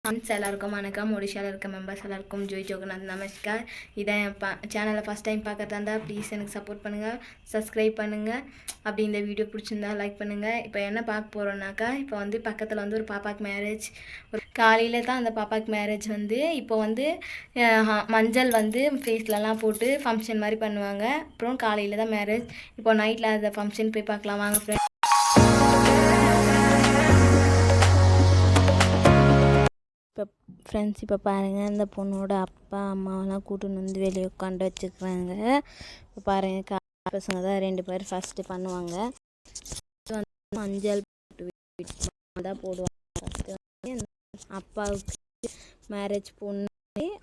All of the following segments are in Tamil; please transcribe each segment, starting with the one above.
எல்லாருக்கும் வணக்கம். ஒடிஷாவில் இருக்க மெம்பர்ஸ் எல்லாருக்கும் ஜோய் ஜோகநாத் நமஸ்கார். இதான் என் சேனலை ஃபஸ்ட் டைம் பார்க்கறதா இருந்தால் ப்ளீஸ் எனக்கு சப்போர்ட் பண்ணுங்கள், சப்ஸ்கிரைப் பண்ணுங்கள். அப்படி இந்த வீடியோ பிடிச்சிருந்தா லைக் பண்ணுங்கள். இப்போ என்ன பார்க்க போகிறோன்னாக்கா, இப்போ வந்து பக்கத்தில் வந்து ஒரு பாப்பாவுக்கு மேரேஜ். ஒரு காலையில் தான் அந்த பாப்பாவுக்கு மேரேஜ் வந்து இப்போ வந்து மஞ்சள் வந்து ஃபேஸ்லலாம் போட்டு ஃபங்க்ஷன் மாதிரி பண்ணுவாங்க. அப்புறம் காலையில் தான் மேரேஜ். இப்போ நைட்டில் அந்த ஃபங்க்ஷன் போய் பார்க்கலாம் வாங்க ஃப்ரெண்ட்ஸ். இப்போ பாருங்கள், இந்த பொண்ணோட அப்பா அம்மாவெல்லாம் கூட்டின்னு வந்து வெளியே உட்காந்து வச்சுக்கிறாங்க. இப்போ பாருங்கள், பசங்க தான் 2 பேர் ஃபஸ்ட்டு பண்ணுவாங்க. வந்து மஞ்சள் தான் போடுவாங்க. ஃபஸ்ட்டு வந்து அப்பாவுக்கு மேரேஜ் பொண்ணு,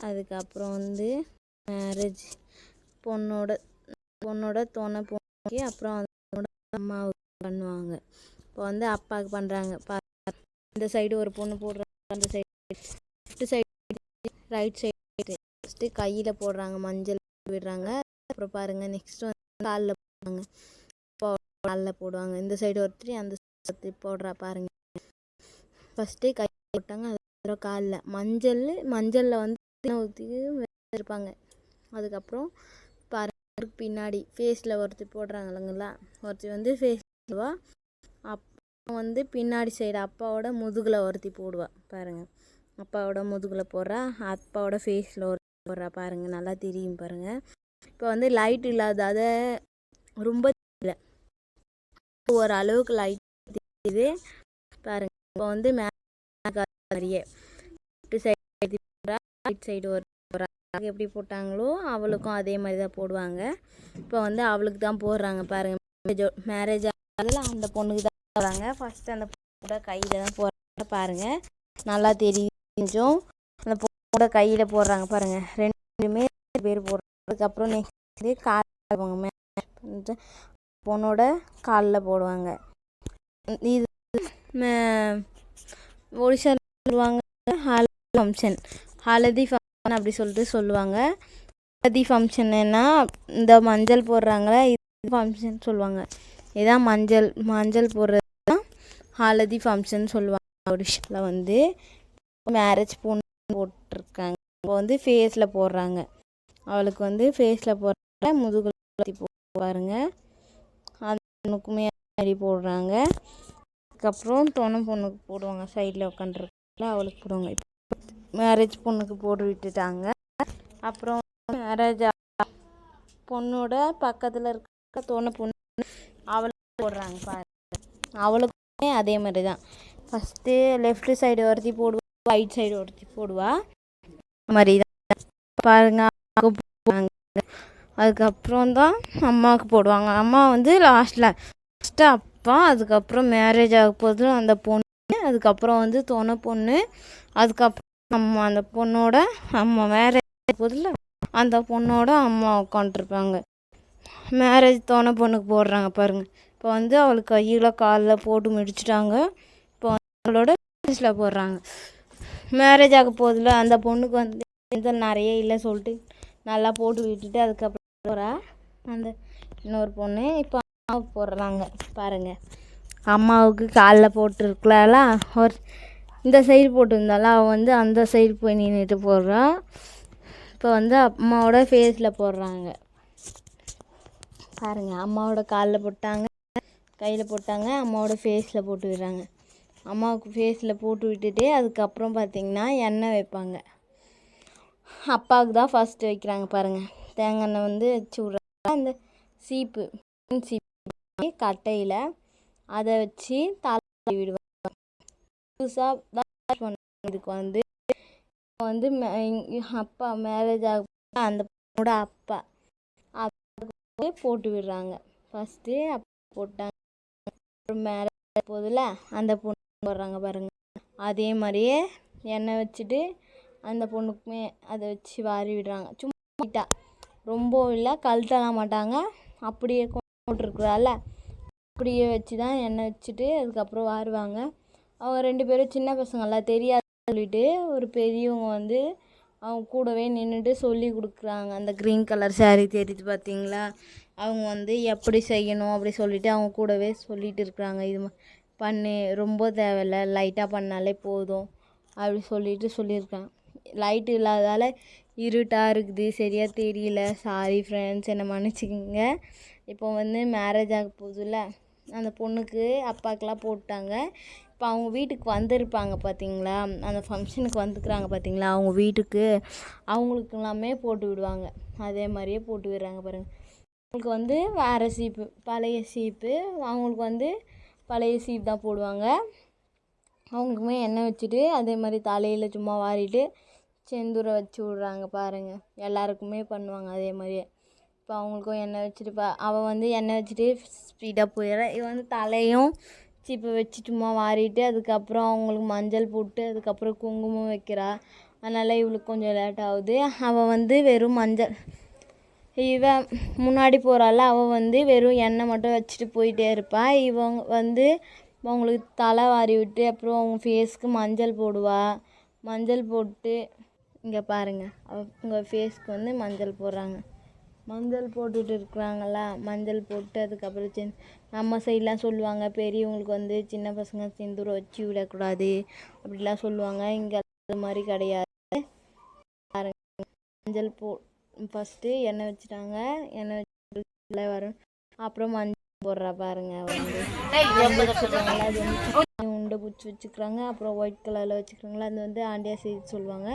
அதுக்கப்புறம் வந்து மேரேஜ் பொண்ணோட துணை பொண்ணுக்கு, அப்புறம் அதோட அம்மாவுக்கு பண்ணுவாங்க. இப்போ வந்து அப்பாவுக்கு பண்ணுறாங்க. இந்த சைடு ஒரு பொண்ணு போடுறாங்க, அந்த side left side right side first கையில் போடுறாங்க, மஞ்சள் விடுறாங்க. அப்புறம் பாருங்கள், நெக்ஸ்ட் வந்து காலில் போடுவாங்க. காலில் போடுவாங்க. இந்த சைடு ஒருத்தர் அந்த சைடு போடுறா பாருங்கள். ஃபஸ்ட்டு கை போட்டாங்க, அதுக்கப்புறம் காலில் மஞ்சளில் வந்து ஊற்றி வச்சுருப்பாங்க. அதுக்கப்புறம் பாருங்க, பின்னாடி ஃபேஸில் ஒருத்தர் போடுறாங்க இல்லைங்களா, ஒருத்தர் வந்து ஃபேஸ் போடுவா. அப்போ வந்து பின்னாடி சைடு அப்பாவோட முதுகில் ஒருத்தி போடுவா பாருங்கள். அப்பாவோட முதுகில் போடுறா, அப்பாவோட ஃபேஸில் ஒரு போடுறா பாருங்கள், நல்லா தெரியும் பாருங்கள். இப்போ வந்து லைட் இல்லாத ரொம்ப தெரியல, ஓரளவுக்கு லைட் தெரியுது பாருங்கள். இப்போ வந்து நிறைய ரைட் சைடு ஒரு எப்படி போட்டாங்களோ அவளுக்கும் அதே மாதிரி தான் போடுவாங்க. இப்போ வந்து அவளுக்கு தான் போடுறாங்க பாருங்கள். மேரேஜ் ஆகல அந்த பொண்ணுக்கு தான் போடுறாங்க. ஃபஸ்ட்டு அந்த பொண்ணோட கையில் தான் போடுறாங்க பாருங்கள், நல்லா தெரியும். கொஞ்சம் அந்த பொண்ணோட கையில் போடுறாங்க பாருங்கள், 2 பேர் போடுறாங்க. அதுக்கப்புறம் நெக்ஸ்ட் காலில் போவாங்க, பொண்ணோட காலில் போடுவாங்க. இது ஒடிஷாவில் சொல்லுவாங்க ஹல்தி ஃபங்க்ஷன் அப்படி சொல்லிட்டு சொல்லுவாங்க. ஹல்தி ஃபங்க்ஷன்னா இந்த மஞ்சள் போடுறாங்களே, இது ஃபங்க்ஷன் சொல்லுவாங்க. இதான் மஞ்சள் போடுறது தான் ஹல்தி ஃபங்க்ஷன் சொல்லுவாங்க. ஒடிஷாவில் வந்து மேரேஜ் பொண்ணு போட்டிருக்காங்க. இப்போ வந்து ஃபேஸில் போடுறாங்க, அவளுக்கு வந்து ஃபேஸில் போடுறாங்க, முதுகில் பாருங்க, அந்த பொண்ணுக்குமே மாதிரி போடுறாங்க. அதுக்கப்புறம் துணை பொண்ணுக்கு போடுவாங்க, சைடில் உட்காந்துருக்காங்களா அவளுக்கு போடுவாங்க. இப்போ மேரேஜ் பொண்ணுக்கு போட்டு விட்டுட்டாங்க. அப்புறம் மேரேஜ் பொண்ணோட பக்கத்தில் இருக்க துணை பொண்ணு அவளுக்கு போடுறாங்க பாருங்க. அவளுக்குமே அதே மாதிரி தான், ஃபஸ்ட்டு லெஃப்ட் சைடு ஒருத்தி போடுவா, ரைட் சைடு ஒருத்தி போடுவா மாதிரி தான் பாருங்க. அதுக்கப்புறம் தான் அம்மாவுக்கு போடுவாங்க. அம்மா வந்து லாஸ்ட்டில் ஃபஸ்ட்டு அப்பா, அதுக்கப்புறம் மேரேஜ் ஆக போது அந்த பொண்ணு, அதுக்கப்புறம் வந்து துணை பொண்ணு, அதுக்கப்புறம் அம்மா. அந்த பொண்ணோட அம்மா மேரேஜ் ஆக போதில் அந்த பொண்ணோட அம்மா உட்காந்துருப்பாங்க. மேரேஜ் துணை பொண்ணுக்கு போடுறாங்க பாருங்கள். இப்போ வந்து அவளுக்கு கையில் காலில் போட்டு முடிச்சுட்டாங்க. இப்போ அவளோட ஃபேஸில் போடுறாங்க. மேரேஜ் ஆக போதில் அந்த பொண்ணுக்கு வந்து எந்த நிறைய இல்லை சொல்லிட்டு நல்லா போட்டு விட்டுட்டு அதுக்கப்புறம் போகிறா அந்த இன்னொரு பொண்ணு. இப்போ அம்மாவுக்கு போடுறாங்க பாருங்கள். அம்மாவுக்கு காலில் போட்டுருக்கலாம்ல, ஒரு இந்த சைடு போட்டிருந்தாலும் அவள் வந்து அந்த சைடு போய் நின்றுட்டு போடுறா. இப்போ வந்து அம்மாவோட ஃபேஸில் போடுறாங்க பாருங்கள். அம்மாவோட காலில் போட்டாங்க, கையில் போட்டாங்க, அம்மாவோட ஃபேஸில் போட்டு விடுறாங்க. அம்மாவுக்கு ஃபேஸில் போட்டு விட்டுட்டு அதுக்கப்புறம் பார்த்திங்கன்னா எண்ணெய் வைப்பாங்க. அப்பாவுக்கு தான் ஃபஸ்ட்டு வைக்கிறாங்க பாருங்கள். தேங்காய் எண்ணெய் வந்து வச்சு விட்றாங்க. அந்த சீப்பு கட்டையில் அதை வச்சு தலை விடுவாங்க. புதுசாக தான் இதுக்கு வந்து அப்பா மேரேஜ் ஆக அந்த பொண்ணோட அப்பா போட்டு விடுறாங்க. ஃபஸ்ட்டு அப்பா போட்டாங்க, அப்புறம் மேரேஜ் போதில் அந்த பொண்ணு போடுறாங்க பாருங்கள். அதே மாதிரியே எண்ணெய் வச்சுட்டு அந்த பொண்ணுக்குமே அதை வச்சு வாரி விடுறாங்க. சும்மா ரொம்ப இல்லை, கழுத்தலாம் மாட்டாங்க, அப்படியே போட்டிருக்குறால அப்படியே வச்சு தான் எண்ணெய் வச்சுட்டு அதுக்கப்புறம் வாருவாங்க. அவங்க 2 பேரும் சின்ன பசங்களாம் தெரியாது சொல்லிட்டு ஒரு பெரியவங்க வந்து அவங்க கூடவே நின்றுட்டு சொல்லி கொடுக்குறாங்க. அந்த க்ரீன் கலர் சாரீ தெரியுது பார்த்தீங்களா, அவங்க வந்து எப்படி செய்யணும் அப்படி சொல்லிவிட்டு அவங்க கூடவே சொல்லிகிட்டு இருக்கிறாங்க. இது பண்ணு, ரொம்ப தேவையில்லை, லைட்டாக பண்ணாலே போதும் அப்படி சொல்லியிருக்காங்க. லைட்டு இல்லாததால் இருட்டாக இருக்குது, சரியாக தெரியல. சாரி ஃப்ரெண்ட்ஸ், என்னை மன்னிச்சிக்கோங்க. இப்போ வந்து மேரேஜ் ஆக போகுதுல்ல, அந்த பொண்ணுக்கு அப்பாக்கெலாம் போட்டாங்க. இப்போ அவங்க வீட்டுக்கு வந்திருப்பாங்க பார்த்தீங்களா, அந்த ஃபங்க்ஷனுக்கு வந்துக்கிறாங்க பார்த்தீங்களா, அவங்க வீட்டுக்கு அவங்களுக்கு எல்லாமே போட்டு விடுவாங்க. அதே மாதிரியே போட்டு விடுறாங்க பாருங்கள். அவங்களுக்கு வந்து வேறு சீப்பு, பழைய சீப்பு, அவங்களுக்கு வந்து பழைய சீப் தான் போடுவாங்க. அவங்களுக்குமே எண்ணெய் வச்சுட்டு அதே மாதிரி தலையில் சும்மா வாரிட்டு செந்தூரை வச்சு விட்றாங்க பாருங்கள். எல்லாருக்குமே பண்ணுவாங்க அதே மாதிரியே. இப்போ அவங்களுக்கும் எண்ணெய் வச்சுட்டு அவள் வந்து எண்ணெய் வச்சுட்டு ஸ்பீடாக போயிடுறா. இவன் வந்து தலையும் சீப்பை வச்சு சும்மா வாரிட்டு அதுக்கப்புறம் அவங்களுக்கு மஞ்சள் போட்டு அதுக்கப்புறம் குங்குமம் வைக்கிறா. அதனால் இவளுக்கு கொஞ்சம் லேட் ஆகுது. அவள் வந்து வெறும் மஞ்சள், இவன் முன்னாடி போகிறாள், அவள் வந்து வெறும் எண்ணெய் மட்டும் வச்சுட்டு போயிட்டே இருப்பாள். இவங்க வந்து அவங்களுக்கு தலை வாரி விட்டு அப்புறம் அவங்க ஃபேஸ்க்கு மஞ்சள் போடுவா. மஞ்சள் போட்டு இங்கே பாருங்கள், அவங்க ஃபேஸ்க்கு வந்து மஞ்சள் போடுறாங்க. மஞ்சள் போட்டுட்டு இருக்கிறாங்களா, மஞ்சள் போட்டு அதுக்கப்புறம் நம்ம சைட்லாம் சொல்லுவாங்க, பெரியவங்களுக்கு வந்து சின்ன பசங்க செந்தூரம் வச்சு விடக்கூடாது அப்படிலாம் சொல்லுவாங்க. இங்கே அது மாதிரி கிடையாது. பாருங்கள், மஞ்சள் ஃபஸ்ட்டு எண்ணெய் வச்சுட்டாங்க. எண்ணெய் வச்சு வரும், அப்புறம் மஞ்சள் போடுறா பாருங்க. வந்து வச்சுக்கிறாங்களா, அது வந்து உண்டை பிடிச்சி வச்சுக்கிறாங்க. அப்புறம் ஒயிட் கலரில் வச்சுக்கிறாங்களா, அது வந்து ஆண்டியா செய்து சொல்லுவாங்க.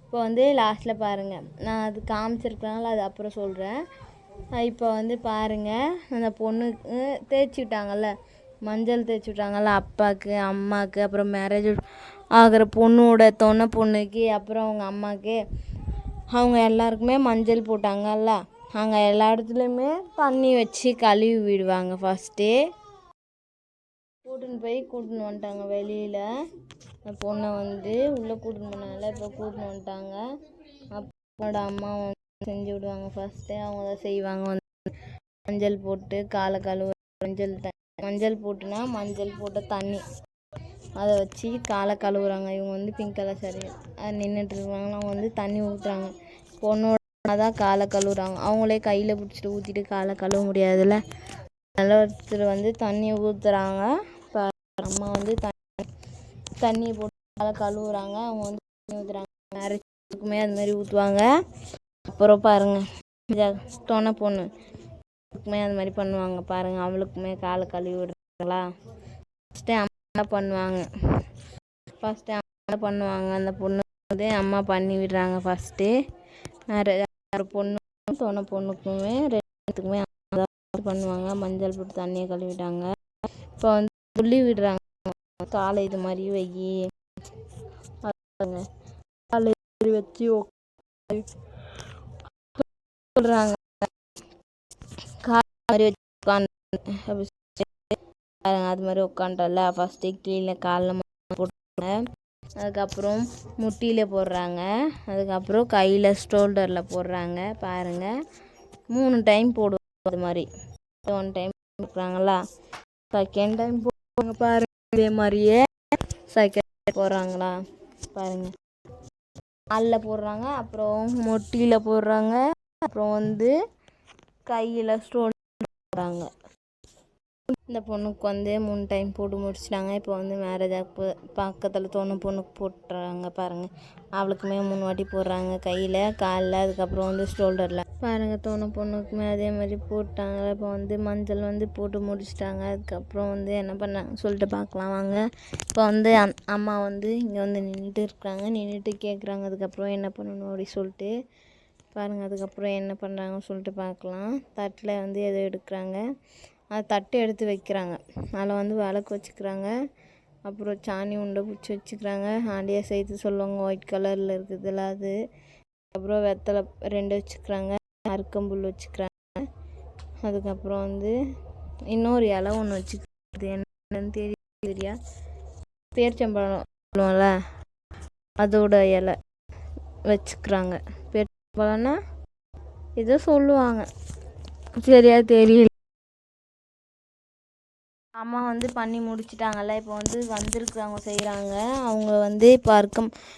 இப்போ வந்து லாஸ்ட்டில் பாருங்கள், நான் அது காமிச்சிருக்கனால அது அப்புறம் சொல்கிறேன். இப்போ வந்து பாருங்கள், அந்த பொண்ணுக்கு தேய்ச்சி விட்டாங்கள்ல, மஞ்சள் தேய்ச்சி விட்டாங்கள்ல அப்பாவுக்கு அம்மாவுக்கு, அப்புறம் மேரேஜ் ஆகிற பொண்ணோட தொன்னை பொண்ணுக்கு, அப்புறம் அவங்க அம்மாவுக்கு, அவங்க எல்லாருக்குமே மஞ்சள் போட்டாங்கல்ல. அங்கே எல்லா இடத்துலையுமே தண்ணி வச்சு கழுவி விடுவாங்க. ஃபஸ்ட்டே கூட்டின்னு வந்துட்டாங்க வெளியில். அந்த பொண்ணை வந்து உள்ளே கூட்டின்னு போனால இப்போ கூட்டின்னு வந்துட்டாங்க. அப்போட அம்மா வந்து செஞ்சு விடுவாங்க. ஃபஸ்ட்டே அவங்க தான் செய்வாங்க. வந்து மஞ்சள் போட்டு காலை கழுவு, மஞ்சள் போட்டுனா மஞ்சள் போட்ட தண்ணி அதை வச்சு காலை கழுவுறாங்க. இவங்க வந்து பிங்க் கலர் சரி நின்றுட்டு இருக்காங்க. அவங்க வந்து தண்ணி ஊற்றுறாங்க. பொண்ணோட தான் காலை கழுவுறாங்க. அவங்களே கையில் பிடிச்சிட்டு ஊற்றிட்டு காலை கழுவ முடியாதுல்ல, அதனால் ஒருத்தர் வந்து தண்ணி ஊற்றுறாங்க. இப்போ அம்மா வந்து தண்ணியை போட்டு காலை கழுவுறாங்க. அவங்க வந்து தண்ணி ஊற்றுறாங்க. மேரேஜுக்குமே அது மாதிரி ஊற்றுவாங்க. அப்புறம் பாருங்கள், தொன்னை பொண்ணுக்குமே அது மாதிரி பண்ணுவாங்க பாருங்கள். அவளுக்குமே காலை கழுவி விடுறாங்களா. ஃபஸ்ட்டு அம்மா பண்ணுவாங்க. அந்த பொண்ணு வந்து அம்மா பண்ணி விடுறாங்க. ஃபஸ்ட்டு ஒரு பொண்ணு தொன்னை பொண்ணுக்குமே ரெண்டுத்துக்குமே பண்ணுவாங்க. மஞ்சள் போட்டு தண்ணியை கழுவிட்டாங்க. இப்போ வந்து புள்ளி விடுறாங்க. காலை இது மாதிரி வைக்கி காலை வச்சு சொல்கிறாங்க. காலை மாதிரி வச்சு உட்காந்து அது மாதிரி உட்காண்டல. ஃபஸ்ட்டு கீழே காலில் போட்டாங்க, அதுக்கப்புறம் முட்டியில் போடுறாங்க, அதுக்கப்புறம் கையில் ஷோல்டரில் போடுறாங்க. பாருங்கள், 3 டைம் போடுவாங்க. அது மாதிரி 1 டைம் போடுறாங்களா, செகண்ட் டைம் போடுவாங்க பாருங்கள். இதே மாதிரியே செகண்ட் போடுறாங்களா பாருங்கள். காலில் போடுறாங்க, அப்புறம் முட்டியில் போடுறாங்க, அப்புறம் வந்து கையில் ஸ்டோல் போடுறாங்க. இந்த பொண்ணுக்கு வந்து 3 டைம் போட்டு முடிச்சிட்டாங்க. இப்போ வந்து மேரேஜ் பக்கத்தில் தொன்னை பொண்ணுக்கு போட்டுறாங்க பாருங்கள். அவளுக்குமே 3 வாட்டி போடுறாங்க, கையில் காலில், அதுக்கப்புறம் வந்து ஷோல்டரில் பாருங்கள். தொன்னை பொண்ணுக்குமே அதே மாதிரி போட்டாங்க. இப்போ வந்து மஞ்சள் வந்து போட்டு முடிச்சிட்டாங்க. அதுக்கப்புறம் வந்து என்ன பண்ணாங்க சொல்லிட்டு பார்க்கலாம் வாங்க. இப்போ வந்து அம்மா வந்து இங்கே வந்து நின்றுட்டு இருக்கிறாங்க. நின்றுட்டு கேட்குறாங்க அதுக்கப்புறம் என்ன பண்ணணும் அப்படி சொல்லிட்டு பாருங்கள். அதுக்கப்புறம் என்ன பண்ணுறாங்கன்னு சொல்லிட்டு பார்க்கலாம். தட்டில் வந்து எதோ எடுக்கிறாங்க, அது தட்டு எடுத்து வைக்கிறாங்க. அதில் வந்து விளக்கு வச்சுக்கிறாங்க, அப்புறம் சாணி உண்டை பிடிச்சி வச்சுக்கிறாங்க. ஆண்டியா சேர்த்து சொல்லுவாங்க, ஒயிட் கலரில் இருக்குதுல்ல அது. அப்புறம் வெத்தலை 2 வச்சுக்கிறாங்க, அருக்கம்புல் வச்சுக்கிறாங்க. அதுக்கப்புறம் வந்து இன்னொரு இலை ஒன்று வச்சுக்கிறது, என்னன்னு தெரியா, பேரிச்சம்பழம் சொல்லுவோம்ல அதோட இலை வச்சுக்கிறாங்க. பேரிச்சம்பழம்னா ஏதோ சொல்லுவாங்க, சரியா தெரியல. அம்மா வந்து பண்ணி முடிச்சிட்டாங்கல்ல. இப்போ வந்து வந்திருக்கிறவங்க செய்கிறாங்க. அவங்க வந்து இப்போ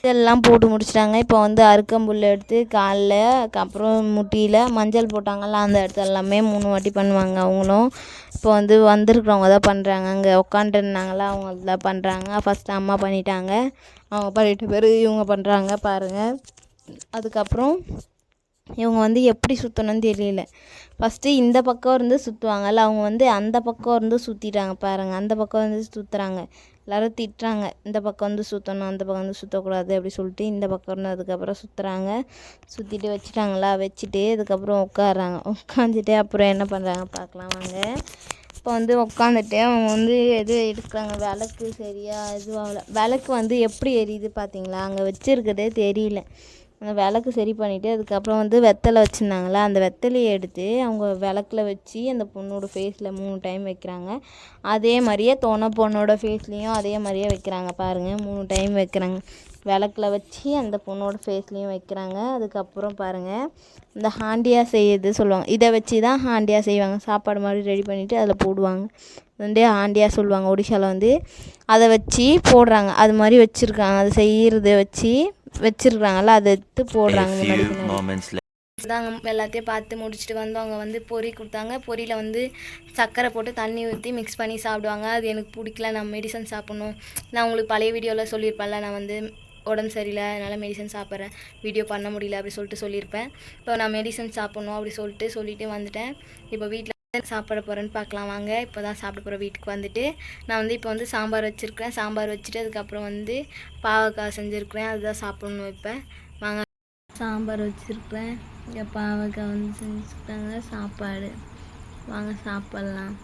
இதெல்லாம் போட்டு முடிச்சிட்டாங்க. இப்போ வந்து அருக்கம்புல் எடுத்து காலில் அப்புறம் முட்டியில் மஞ்சள் போட்டாங்கல்ல அந்த இடத்துல எல்லாமே 3 வாட்டி பண்ணுவாங்க அவங்களும். இப்போ வந்து வந்திருக்கிறவங்க தான் பண்ணுறாங்க. அங்கே உட்காந்துருந்தாங்களா அவங்க தான் பண்ணுறாங்க. ஃபஸ்ட்டு அம்மா பண்ணிட்டாங்க. அவங்க பண்ணிட்ட பிறகு இவங்க பண்ணுறாங்க பாருங்கள். அதுக்கப்புறம் இவங்க வந்து எப்படி சுற்றணும்னு தெரியல. ஃபஸ்ட்டு இந்த பக்கம் இருந்து சுற்றுவாங்கல்ல, அவங்க வந்து அந்த பக்கம் இருந்து சுற்றிட்டாங்க பாருங்கள். அந்த பக்கம் வந்து சுற்றுறாங்க. எல்லோரும் திட்டுறாங்க, இந்த பக்கம் வந்து சுற்றணும், அந்த பக்கம் வந்து சுற்றக்கூடாது அப்படி சொல்லிட்டு இந்த பக்கம் இருந்து அதுக்கப்புறம் சுற்றுறாங்க. சுற்றிட்டு வச்சுட்டாங்களா, வச்சுட்டு அதுக்கப்புறம் உட்காடுறாங்க. உட்காந்துட்டு அப்புறம் என்ன பண்ணுறாங்க பார்க்கலாம் வாங்க. இப்போ வந்து உட்காந்துட்டு அவங்க வந்து எது எடுக்கிறாங்க, விளக்கு சரியாக இதுவாகல. விளக்கு வந்து எப்படி எரியுது பார்த்தீங்களா, அங்கே வச்சுருக்கிறதே தெரியல. அந்த விளக்கு சரி பண்ணிவிட்டு அதுக்கப்புறம் வந்து வெத்தலை வச்சுருந்தாங்களா, அந்த வெத்தலையை எடுத்து அவங்க விளக்குல வச்சு அந்த பொண்ணோட ஃபேஸில் 3 டைம் வைக்கிறாங்க. அதே மாதிரியே பொண்ணோட ஃபேஸ்லேயும் அதே மாதிரியே வைக்கிறாங்க பாருங்கள். 3 டைம் வைக்கிறாங்க. விளக்குல வச்சு அந்த பொண்ணோட ஃபேஸ்லேயும் வைக்கிறாங்க. அதுக்கப்புறம் பாருங்கள், இந்த ஹாண்டியா செய்யுது சொல்லுவாங்க. இதை வச்சு தான் ஹாண்டியா செய்வாங்க. சாப்பாடு மாதிரி ரெடி பண்ணிவிட்டு அதில் போடுவாங்க. வந்து ஹாண்டியா சொல்லுவாங்க ஒடிஷாவில் வந்து. அதை வச்சு போடுறாங்க. அது மாதிரி வச்சுருக்காங்க. அதை செய்கிறத வச்சு வச்சுருக்காங்கல்ல, அதை எடுத்து போடுறாங்க முன்னாடி. தாங்க எல்லாத்தையும் பார்த்து முடிச்சுட்டு வந்து அவங்க வந்து பொரி கொடுத்தாங்க. பொரியில் வந்து சர்க்கரை போட்டு தண்ணி ஊற்றி மிக்ஸ் பண்ணி சாப்பிடுவாங்க. அது எனக்கு பிடிக்கல, நான் மெடிசன் சாப்பிட்ணும். நான் உங்களுக்கு பழைய வீடியோவில் சொல்லியிருப்பேன்ல, நான் வந்து உடம்பு சரியில்லை அதனால் மெடிசன் சாப்பிட்றேன், வீடியோ பண்ண முடியல அப்படி சொல்லிட்டு சொல்லியிருப்பேன். இப்போ நான் மெடிசன் சாப்பிட்ணும் அப்படி சொல்லிட்டு வந்துட்டேன். இப்போ வீட்டில் சாப்பிட போகிறேன்னு பார்க்கலாம் வாங்க. இப்போ தான் சாப்பிட போகிறேன். வீட்டுக்கு வந்துட்டு நான் வந்து இப்போ வந்து சாம்பார் வச்சுருக்கேன். சாம்பார் வச்சுட்டு அதுக்கப்புறம் வந்து பாவக்காய் செஞ்சுருக்கிறேன். அதுதான் சாப்பிட்ணும். இப்போ வாங்க, சாம்பார் வச்சுருக்கிறேன். இங்கே பாவக்காய் வந்து செஞ்சுருக்காங்க. சாப்பாடு வாங்க சாப்பிட்லாம்.